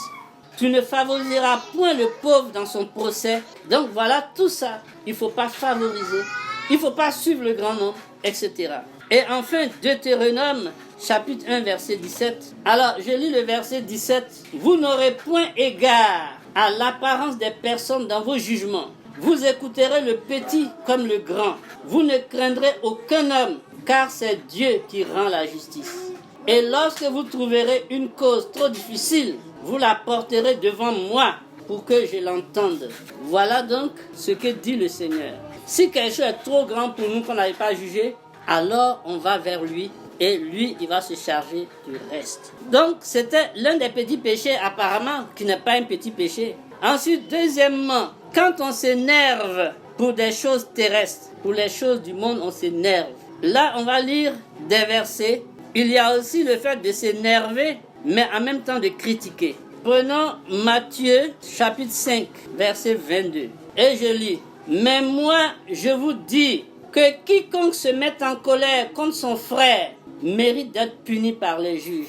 Tu ne favoriseras point le pauvre dans son procès. Donc voilà tout ça. Il ne faut pas favoriser. Il ne faut pas suivre le grand nombre, etc. Et enfin, Deutéronome, chapitre 1, verset 17. Alors, je lis le verset 17. Vous n'aurez point égard à l'apparence des personnes dans vos jugements. Vous écouterez le petit comme le grand. Vous ne craindrez aucun homme, car c'est Dieu qui rend la justice. Et lorsque vous trouverez une cause trop difficile, vous la porterez devant moi pour que je l'entende. Voilà donc ce que dit le Seigneur. Si quelque chose est trop grand pour nous qu'on n'arrive pas à juger, alors on va vers lui et lui, il va se charger du reste. Donc, c'était l'un des petits péchés apparemment qui n'est pas un petit péché. Ensuite, deuxièmement, quand on s'énerve pour des choses terrestres, pour les choses du monde, on s'énerve. Là, on va lire des versets. Il y a aussi le fait de s'énerver, mais en même temps de critiquer. Prenons Matthieu, chapitre 5, verset 22. Et je lis. Mais moi, je vous dis que quiconque se met en colère contre son frère mérite d'être puni par les juges.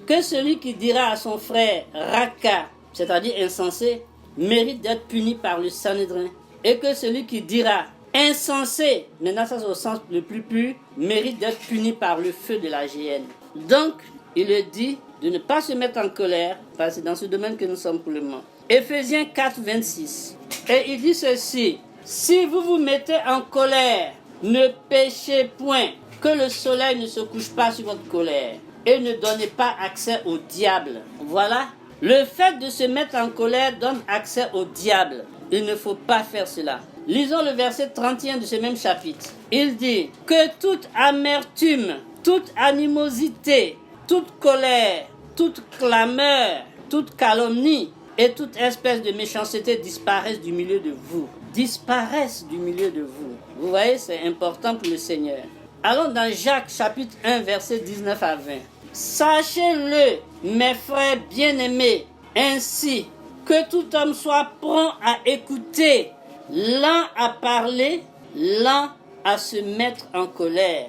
Que celui qui dira à son frère Raka, c'est-à-dire insensé, mérite d'être puni par le Sanhédrin. Et que celui qui dira insensé, maintenant ça c'est au sens le plus pur, mérite d'être puni par le feu de la géhenne. Donc, il le dit de ne pas se mettre en colère, parce que c'est dans ce domaine que nous sommes pour le moment. Éphésiens 4, 26. Et il dit ceci, si vous vous mettez en colère, ne péchez point, que le soleil ne se couche pas sur votre colère, et ne donnez pas accès au diable. Voilà. Le fait de se mettre en colère donne accès au diable. Il ne faut pas faire cela. Lisons le verset 31 de ce même chapitre. Il dit que toute amertume, toute animosité, toute colère, toute clameur, toute calomnie et toute espèce de méchanceté disparaissent du milieu de vous. Disparaissent du milieu de vous. Vous voyez, c'est important pour le Seigneur. Allons dans Jacques chapitre 1 verset 19 à 20. Sachez-le, mes frères bien-aimés, ainsi que tout homme soit prompt à écouter, lent à parler, lent à se mettre en colère.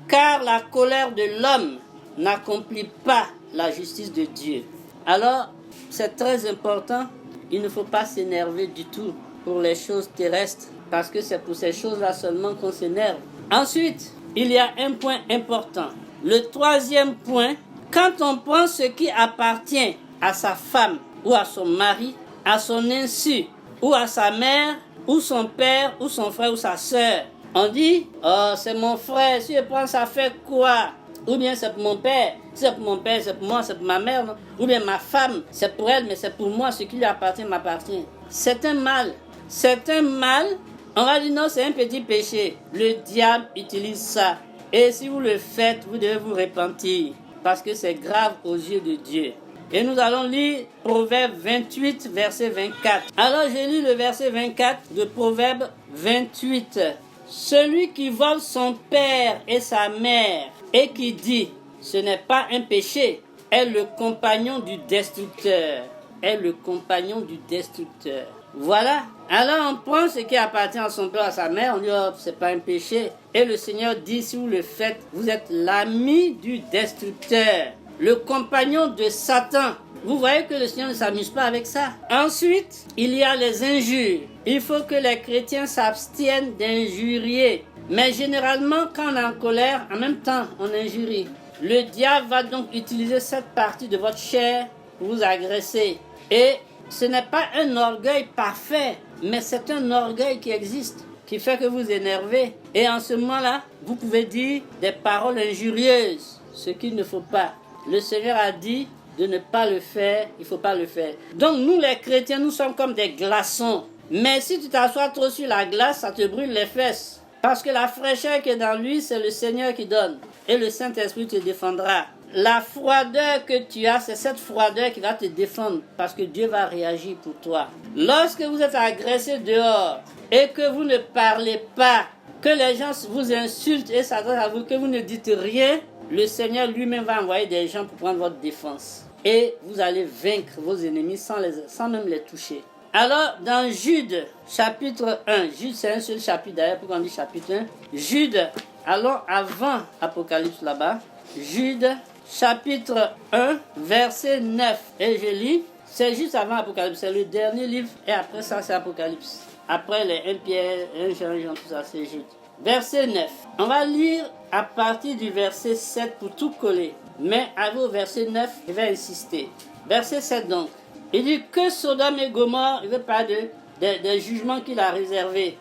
Car la colère de l'homme n'accomplit pas la justice de Dieu. Alors, c'est très important, il ne faut pas s'énerver du tout pour les choses terrestres, parce que c'est pour ces choses-là seulement qu'on s'énerve. Ensuite, il y a un point important. Le troisième point, quand on prend ce qui appartient à sa femme ou à son mari, à son insu, ou à sa mère, ou son père, ou son frère, ou sa sœur, on dit, oh, c'est mon frère, si je prends ça fait quoi? Ou bien c'est pour mon père, si c'est pour mon père, c'est pour moi, c'est pour ma mère, non? Ou bien ma femme, c'est pour elle, mais c'est pour moi, ce qui lui appartient m'appartient. C'est un mal. C'est un mal. On va dire non, c'est un petit péché. Le diable utilise ça. Et si vous le faites, vous devez vous repentir. Parce que c'est grave aux yeux de Dieu. Et nous allons lire Proverbe 28, verset 24. Alors je lis le verset 24 de Proverbe 28. Celui qui vole son père et sa mère et qui dit « ce n'est pas un péché » est le compagnon du destructeur. Est le compagnon du destructeur. Voilà. Alors on prend ce qui appartient à son père, à sa mère, on dit oh, c'est pas un péché. Et le Seigneur dit si vous le faites, vous êtes l'ami du destructeur, le compagnon de Satan. Vous voyez que le Seigneur ne s'amuse pas avec ça. Ensuite, il y a les injures. Il faut que les chrétiens s'abstiennent d'injurier. Mais généralement, quand on est en colère, en même temps, on injurie. Le diable va donc utiliser cette partie de votre chair pour vous agresser. Et ce n'est pas un orgueil parfait, mais c'est un orgueil qui existe, qui fait que vous énervez. Et en ce moment-là, vous pouvez dire des paroles injurieuses, ce qu'il ne faut pas. Le Seigneur a dit de ne pas le faire, il ne faut pas le faire. Donc nous les chrétiens, nous sommes comme des glaçons. Mais si tu t'assois trop sur la glace, ça te brûle les fesses. Parce que la fraîcheur qui est dans lui, c'est le Seigneur qui donne. Et le Saint-Esprit te défendra. La froideur que tu as, c'est cette froideur qui va te défendre parce que Dieu va réagir pour toi. Lorsque vous êtes agressé dehors et que vous ne parlez pas, que les gens vous insultent et s'adressent à vous, que vous ne dites rien, le Seigneur lui-même va envoyer des gens pour prendre votre défense. Et vous allez vaincre vos ennemis sans même les toucher. Alors, dans Jude, chapitre 1, Jude c'est un seul chapitre d'ailleurs, pourquoi on dit chapitre 1? Jude, allons avant Apocalypse là-bas. Jude, chapitre 1, verset 9. Et je lis, c'est juste avant Apocalypse, c'est le dernier livre, et après ça c'est Apocalypse. Après les 1 Pierre, 1 Jean, tout ça c'est Jude. Verset 9. On va lire à partir du verset 7 pour tout coller. Mais arrivé au verset 9, je vais insister. Verset 7 donc. Il dit que Sodome et Gomorrhe, il veut parler des jugements qu'il a réservés,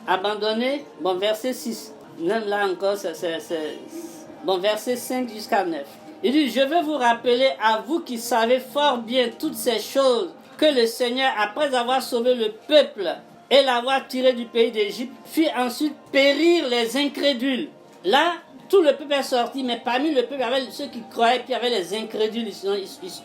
abandonnés. Bon, verset 6. Même là encore, bon, verset 5 jusqu'à 9. Il dit, je veux vous rappeler à vous qui savez fort bien toutes ces choses, que le Seigneur, après avoir sauvé le peuple et l'avoir tiré du pays d'Égypte, fit ensuite périr les incrédules. Là, tout le peuple est sorti, mais parmi le peuple, il y avait ceux qui croyaient, puis il y avait les incrédules,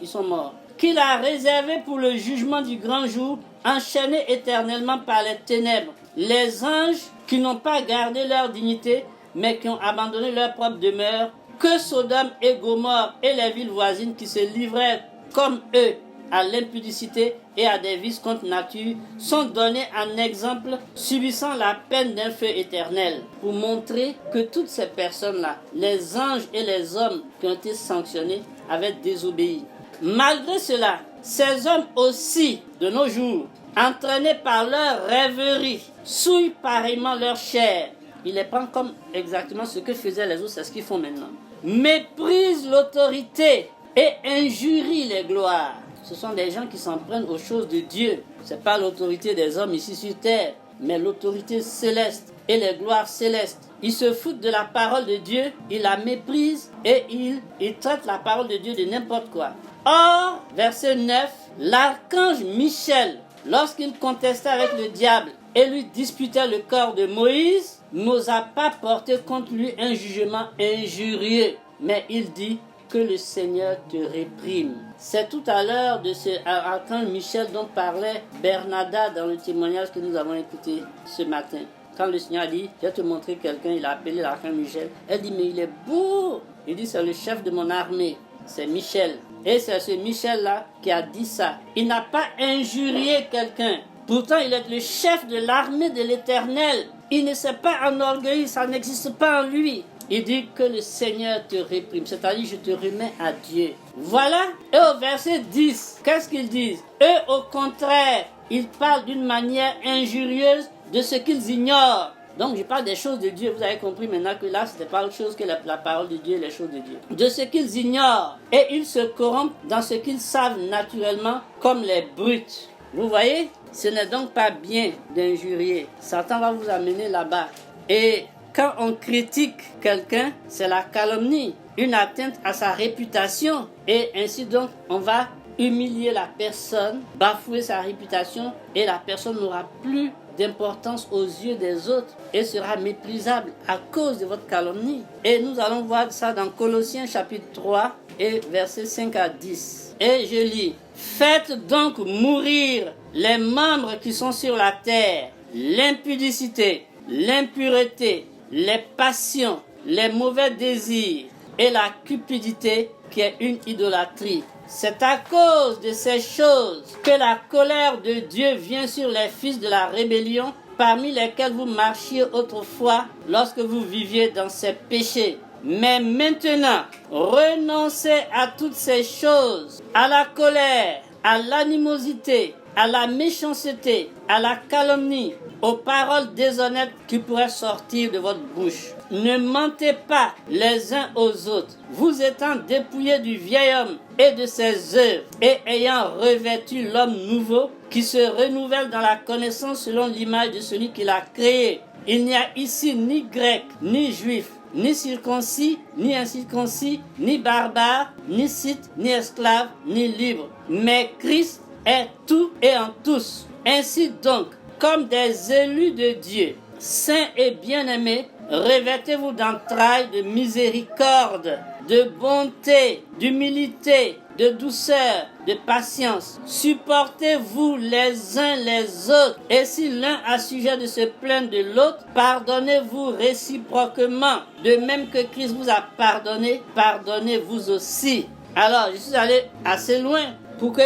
ils sont morts. Qu'il a réservé pour le jugement du grand jour, enchaînés éternellement par les ténèbres. Les anges qui n'ont pas gardé leur dignité, mais qui ont abandonné leur propre demeure, que Sodome et Gomorrhe et les villes voisines qui se livraient comme eux à l'impudicité et à des vices contre nature, sont donnés en exemple, subissant la peine d'un feu éternel, pour montrer que toutes ces personnes-là, les anges et les hommes qui ont été sanctionnés, avaient désobéi. Malgré cela, ces hommes aussi, de nos jours, entraînés par leur rêverie, souillent pareillement leur chair. Ils les prennent comme exactement ce que faisaient les autres, c'est ce qu'ils font maintenant. Méprisent l'autorité et injurient les gloires. Ce sont des gens qui s'en prennent aux choses de Dieu. Ce n'est pas l'autorité des hommes ici sur terre, mais l'autorité céleste et les gloires célestes. Ils se foutent de la parole de Dieu, ils la méprisent et ils traitent la parole de Dieu de n'importe quoi. Or, verset 9, l'archange Michel, lorsqu'il contestait avec le diable et lui disputait le corps de Moïse, n'osa pas porter contre lui un jugement injurieux, mais il dit que le Seigneur te réprime. C'est tout à l'heure de ce archange Michel dont parlait Bernada dans le témoignage que nous avons écouté ce matin. Quand le Seigneur a dit, je vais te montrer quelqu'un, il a appelé l'archange Michel. Elle dit, mais il est beau. Il dit, c'est le chef de mon armée. C'est Michel. Et c'est ce Michel-là qui a dit ça. Il n'a pas injurié quelqu'un. Pourtant, il est le chef de l'armée de l'Éternel. Il ne s'est pas enorgueilli, ça n'existe pas en lui. Il dit que le Seigneur te réprime, c'est-à-dire je te remets à Dieu. Voilà. Et au verset 10, qu'est-ce qu'ils disent? Eux, au contraire, ils parlent d'une manière injurieuse de ce qu'ils ignorent. Donc je parle des choses de Dieu, vous avez compris maintenant que là, ce n'est pas autre chose que la parole de Dieu, les choses de Dieu. De ce qu'ils ignorent. Et ils se corrompent dans ce qu'ils savent naturellement comme les brutes. Vous voyez? Ce n'est donc pas bien d'injurier. Satan va vous amener là-bas. Et quand on critique quelqu'un, c'est la calomnie, une atteinte à sa réputation. Et ainsi donc, on va humilier la personne, bafouer sa réputation et la personne n'aura plus d'importance aux yeux des autres et sera méprisable à cause de votre calomnie. Et nous allons voir ça dans Colossiens chapitre 3 et versets 5 à 10. Et je lis, faites donc mourir les membres qui sont sur la terre, l'impudicité, l'impureté, les passions, les mauvais désirs et la cupidité qui est une idolâtrie. C'est à cause de ces choses que la colère de Dieu vient sur les fils de la rébellion, parmi lesquels vous marchiez autrefois lorsque vous viviez dans ces péchés. Mais maintenant, renoncez à toutes ces choses, à la colère, à l'animosité, à la méchanceté, à la calomnie, aux paroles déshonnêtes qui pourraient sortir de votre bouche. Ne mentez pas les uns aux autres, vous étant dépouillés du vieil homme et de ses œuvres, et ayant revêtu l'homme nouveau qui se renouvelle dans la connaissance selon l'image de celui qui l'a créé. Il n'y a ici ni grec, ni juif, ni circoncis, ni incirconcis, ni barbare, ni scythe, ni esclave, ni libre. Mais Christ est tout et en tous. Ainsi donc, comme des élus de Dieu, saints et bien-aimés, revêtez-vous d'entrailles de miséricorde, de bonté, d'humilité, de douceur, de patience. Supportez-vous les uns les autres. Et si l'un a sujet de se plaindre de l'autre, pardonnez-vous réciproquement. De même que Christ vous a pardonné, pardonnez-vous aussi. Alors, je suis allé assez loin pour que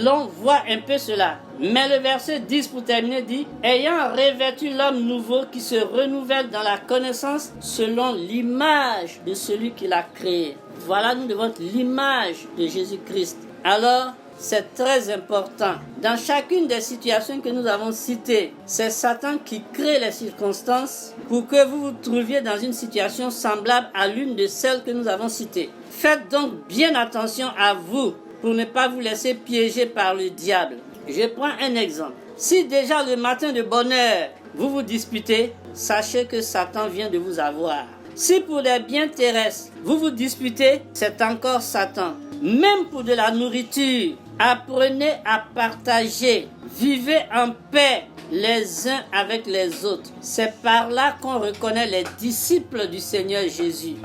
l'on voit un peu cela. Mais le verset 10 pour terminer dit, ayant revêtu l'homme nouveau qui se renouvelle dans la connaissance selon l'image de celui qui l'a créé. Voilà, nous devons être l'image de Jésus-Christ. Alors, c'est très important. Dans chacune des situations que nous avons citées, c'est Satan qui crée les circonstances pour que vous vous trouviez dans une situation semblable à l'une de celles que nous avons citées. Faites donc bien attention à vous, pour ne pas vous laisser piéger par le diable. Je prends un exemple. Si déjà le matin de bonne heure, vous vous disputez, sachez que Satan vient de vous avoir. Si pour les biens terrestres, vous vous disputez, c'est encore Satan. Même pour de la nourriture, apprenez à partager. Vivez en paix les uns avec les autres. C'est par là qu'on reconnaît les disciples du Seigneur Jésus.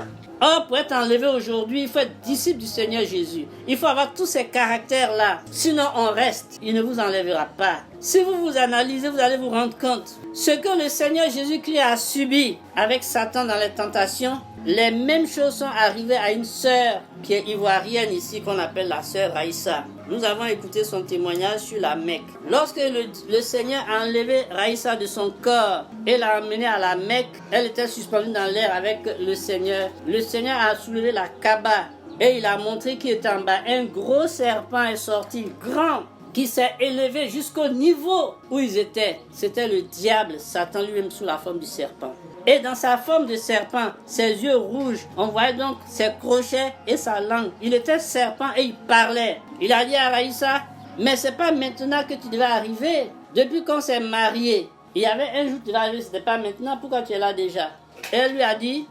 Or, pour être enlevé aujourd'hui, il faut être disciple du Seigneur Jésus. Il faut avoir tous ces caractères-là. Sinon, on reste. Il ne vous enlèvera pas. Si vous vous analysez, vous allez vous rendre compte. Ce que le Seigneur Jésus-Christ a subi avec Satan dans les tentations, les mêmes choses sont arrivées à une sœur qui est ivoirienne ici, qu'on appelle la sœur Raïssa. Nous avons écouté son témoignage sur la Mecque. Lorsque le Seigneur a enlevé Raïssa de son corps et l'a emmenée à la Mecque, elle était suspendue dans l'air avec le Seigneur. Le Seigneur a soulevé la Kaaba et il a montré qu'il était en bas. Un gros serpent est sorti, grand, qui s'est élevé jusqu'au niveau où ils étaient. C'était le diable, Satan lui-même sous la forme du serpent. Et dans sa forme de serpent, ses yeux rouges, on voyait donc ses crochets et sa langue. Il était serpent et il parlait. Il a dit à Raïssa, mais c'est pas maintenant que tu devais arriver. Depuis qu'on s'est mariés, il y avait un jour que tu devais arriver, c'était pas maintenant, pourquoi tu es là déjà? Et elle lui a dit,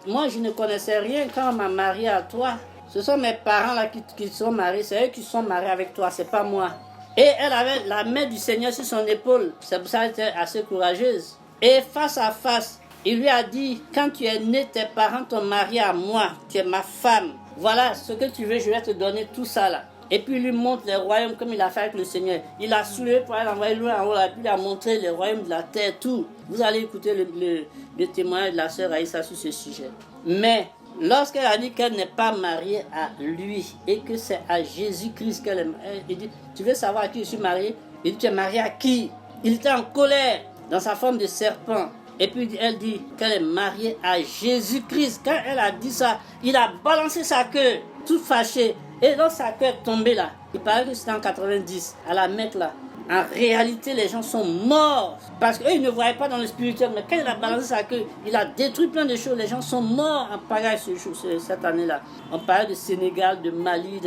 moi je ne connaissais rien quand on m'a marié à toi. Ce sont mes parents là qui sont mariés, c'est eux qui sont mariés avec toi, c'est pas moi. Et elle avait la main du Seigneur sur son épaule, c'est pour ça qu'elle était assez courageuse. Et face à face, il lui a dit, quand tu es né, tes parents t'ont marié à moi, tu es ma femme. Voilà ce que tu veux, je vais te donner tout ça là. Et puis il lui montre les royaumes comme il a fait avec le Seigneur. Il a soulevé pour aller l'envoyer loin en haut là, puis il a montré les royaumes de la terre, tout. Vous allez écouter le témoignage de la sœur Aïssa sur ce sujet. Mais lorsqu'elle a dit qu'elle n'est pas mariée à lui et que c'est à Jésus-Christ qu'elle est mariée, il dit, tu veux savoir à qui je suis mariée? Il dit, tu es mariée à qui? Il était en colère dans sa forme de serpent. Et puis elle dit qu'elle est mariée à Jésus-Christ. Quand elle a dit ça, il a balancé sa queue, tout fâché. Et donc sa queue est tombée là. Il paraît que c'était en 90, à la Mecque là. En réalité, les gens sont morts. Parce qu'eux, ils ne voyaient pas dans le spirituel. Mais quand il a balancé sa queue, il a détruit plein de choses. Les gens sont morts en pagaille cette année-là. On parlait de Sénégal, de Mali,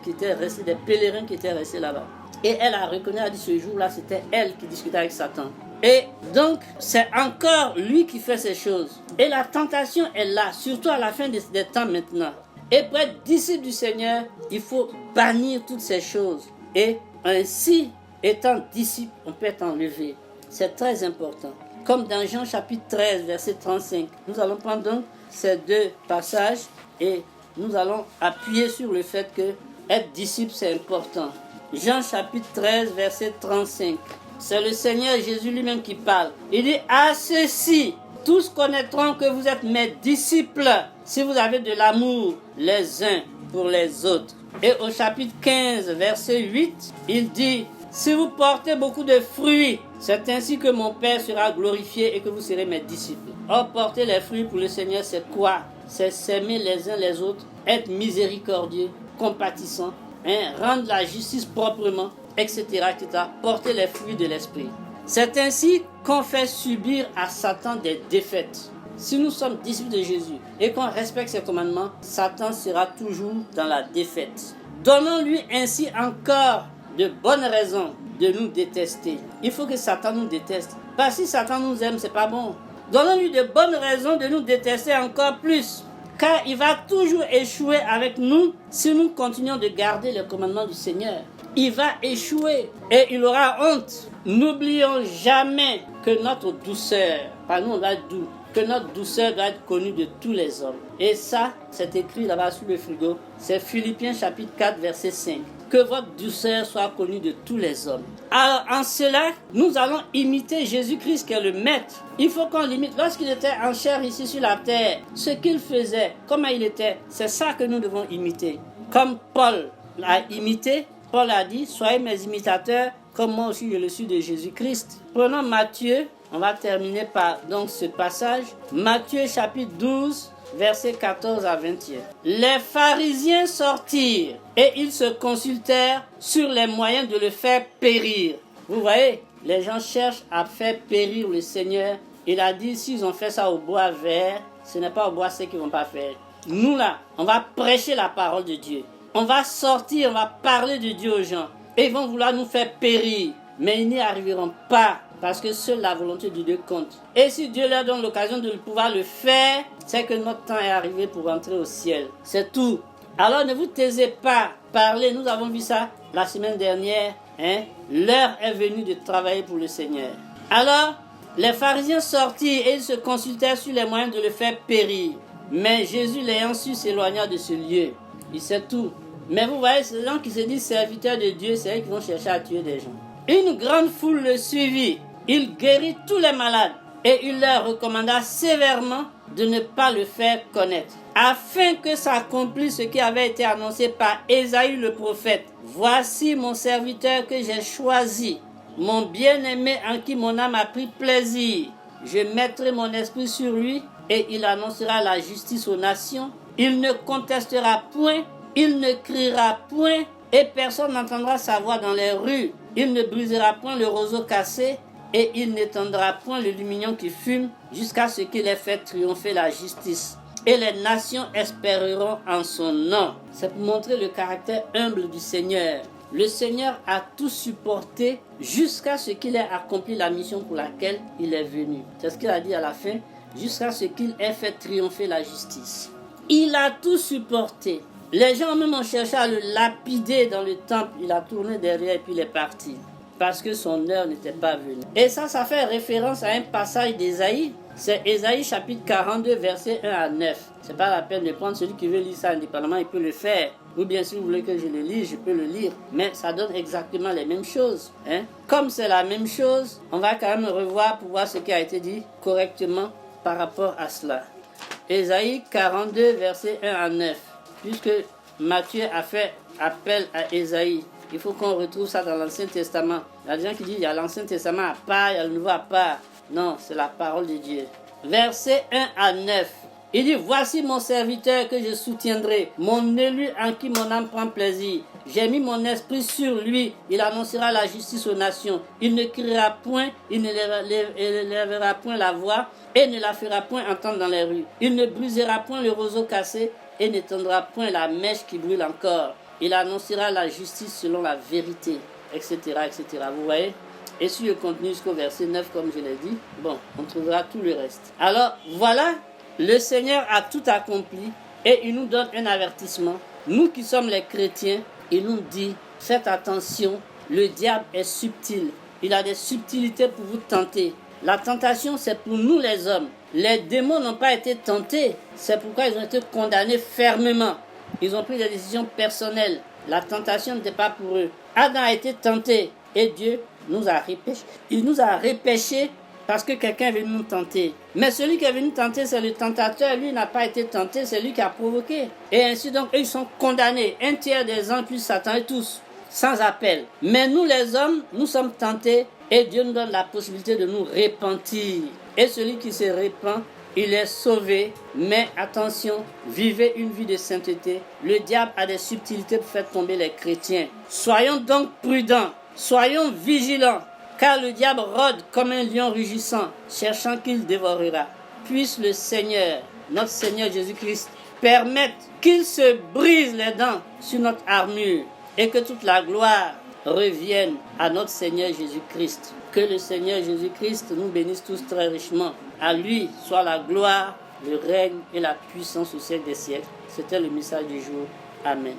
qui étaient restés, des pèlerins qui étaient restés là-bas. Et elle a reconnu, elle a dit ce jour-là, c'était elle qui discutait avec Satan. Et donc, c'est encore lui qui fait ces choses. Et la tentation est là, surtout à la fin des temps maintenant. Et pour être disciple du Seigneur, il faut bannir toutes ces choses. Et ainsi, étant disciple, on peut être enlevé. C'est très important. Comme dans Jean chapitre 13, verset 35. Nous allons prendre donc ces deux passages et nous allons appuyer sur le fait que être disciple, c'est important. Jean chapitre 13, verset 35. C'est le Seigneur Jésus lui-même qui parle. Il dit, à ceci, tous connaîtront que vous êtes mes disciples, si vous avez de l'amour les uns pour les autres. Et au chapitre 15, verset 8, il dit, si vous portez beaucoup de fruits, c'est ainsi que mon Père sera glorifié et que vous serez mes disciples. Or, porter les fruits pour le Seigneur, c'est quoi? C'est s'aimer les uns les autres, être miséricordieux, compatissant, rendre la justice proprement, etc., etc., porter les fruits de l'esprit. C'est ainsi qu'on fait subir à Satan des défaites. Si nous sommes disciples de Jésus et qu'on respecte ses commandements, Satan sera toujours dans la défaite. Donnons-lui ainsi encore de bonnes raisons de nous détester. Il faut que Satan nous déteste. Parce que si Satan nous aime, c'est pas bon. Donnons-lui de bonnes raisons de nous détester encore plus. Car il va toujours échouer avec nous si nous continuons de garder les commandements du Seigneur. Il va échouer et il aura honte. N'oublions jamais que notre douceur, pas nous on va être doux, que notre douceur doit être connue de tous les hommes. Et ça, c'est écrit là-bas sous le frigo. C'est Philippiens chapitre 4, verset 5. Que votre douceur soit connue de tous les hommes. Alors, en cela, nous allons imiter Jésus-Christ qui est le Maître. Il faut qu'on l'imite. Lorsqu'il était en chair ici sur la terre, ce qu'il faisait, comment il était, c'est ça que nous devons imiter. Comme Paul l'a imité, Paul a dit, soyez mes imitateurs, comme moi aussi je le suis de Jésus-Christ. Prenons Matthieu, on va terminer par donc ce passage. Matthieu chapitre 12, versets 14 à 21. Les pharisiens sortirent et ils se consultèrent sur les moyens de le faire périr. Vous voyez, les gens cherchent à faire périr le Seigneur. Il a dit, s'ils ont fait ça au bois vert, ce n'est pas au bois sec qu'ils ne vont pas faire. Nous là, on va prêcher la parole de Dieu. on va sortir, on va parler de Dieu aux gens. Et ils vont vouloir nous faire périr. Mais ils n'y arriveront pas. Parce que seule la volonté de Dieu compte. Et si Dieu leur donne l'occasion de pouvoir le faire, c'est que notre temps est arrivé pour entrer au ciel. C'est tout. Alors ne vous taisez pas. Parlez. Nous avons vu ça la semaine dernière. L'heure est venue de travailler pour le Seigneur. Alors, les pharisiens sortirent et ils se consultèrent sur les moyens de le faire périr. Mais Jésus, l'ayant su, s'éloigna de ce lieu. Il sait tout. Mais vous voyez, ces gens qui se disent serviteurs de Dieu, c'est eux qui vont chercher à tuer des gens. Une grande foule le suivit. Il guérit tous les malades et il leur recommanda sévèrement de ne pas le faire connaître, afin que s'accomplisse ce qui avait été annoncé par Ésaïe le prophète. Voici mon serviteur que j'ai choisi, mon bien-aimé en qui mon âme a pris plaisir. Je mettrai mon esprit sur lui et il annoncera la justice aux nations. Il ne contestera point, il ne criera point et personne n'entendra sa voix dans les rues. Il ne brisera point le roseau cassé et il n'étendra point le lumignon qui fume jusqu'à ce qu'il ait fait triompher la justice. Et les nations espéreront en son nom. C'est pour montrer le caractère humble du Seigneur. Le Seigneur a tout supporté jusqu'à ce qu'il ait accompli la mission pour laquelle il est venu. C'est ce qu'il a dit à la fin, jusqu'à ce qu'il ait fait triompher la justice. Il a tout supporté. Les gens même ont cherché à le lapider dans le temple. Il a tourné derrière et puis il est parti. Parce que son heure n'était pas venue. Et ça fait référence à un passage d'Ésaïe. C'est Ésaïe chapitre 42, versets 1 à 9. C'est pas la peine de prendre celui qui veut lire ça indépendamment, il peut le faire. Ou bien si vous voulez que je le lise, je peux le lire. Mais ça donne exactement les mêmes choses. Comme c'est la même chose, on va quand même revoir pour voir ce qui a été dit correctement par rapport à cela. Ésaïe 42, versets 1 à 9. Puisque Matthieu a fait appel à Ésaïe, il faut qu'on retrouve ça dans l'Ancien Testament. Il y a des gens qui disent qu'il y a l'Ancien Testament à part, il y a le Nouveau à part. Non, c'est la parole de Dieu. Versets 1 à 9. Il dit, voici mon serviteur que je soutiendrai, mon élu en qui mon âme prend plaisir. J'ai mis mon esprit sur lui, il annoncera la justice aux nations. Il ne criera point, il ne lèvera point la voix et ne la fera point entendre dans les rues. Il ne brisera point le roseau cassé et n'étendra point la mèche qui brûle encore. Il annoncera la justice selon la vérité, etc., etc. Vous voyez? Et si je continue jusqu'au verset 9, comme je l'ai dit, on trouvera tout le reste. Alors, voilà, le Seigneur a tout accompli et il nous donne un avertissement. Nous qui sommes les chrétiens, il nous dit, faites attention, le diable est subtil. Il a des subtilités pour vous tenter. La tentation, c'est pour nous les hommes. Les démons n'ont pas été tentés. C'est pourquoi ils ont été condamnés fermement. Ils ont pris des décisions personnelles. La tentation n'était pas pour eux. Adam a été tenté et Dieu nous a repêchés. Il nous a repêchés parce que quelqu'un est venu nous tenter. Mais celui qui est venu tenter, c'est le tentateur. Lui n'a pas été tenté, c'est lui qui a provoqué. Et ainsi donc, eux, ils sont condamnés. Un tiers des anges plus Satan et tous, sans appel. Mais nous les hommes, nous sommes tentés et Dieu nous donne la possibilité de nous repentir. Et celui qui se repent, il est sauvé, mais attention, vivez une vie de sainteté. Le diable a des subtilités pour faire tomber les chrétiens. Soyons donc prudents, soyons vigilants, car le diable rôde comme un lion rugissant, cherchant qu'il dévorera. Puisse le Seigneur, notre Seigneur Jésus-Christ, permettre qu'il se brise les dents sur notre armure et que toute la gloire revienne à notre Seigneur Jésus-Christ. Que le Seigneur Jésus-Christ nous bénisse tous très richement. À lui soit la gloire, le règne et la puissance au siècle des siècles. C'était le message du jour. Amen.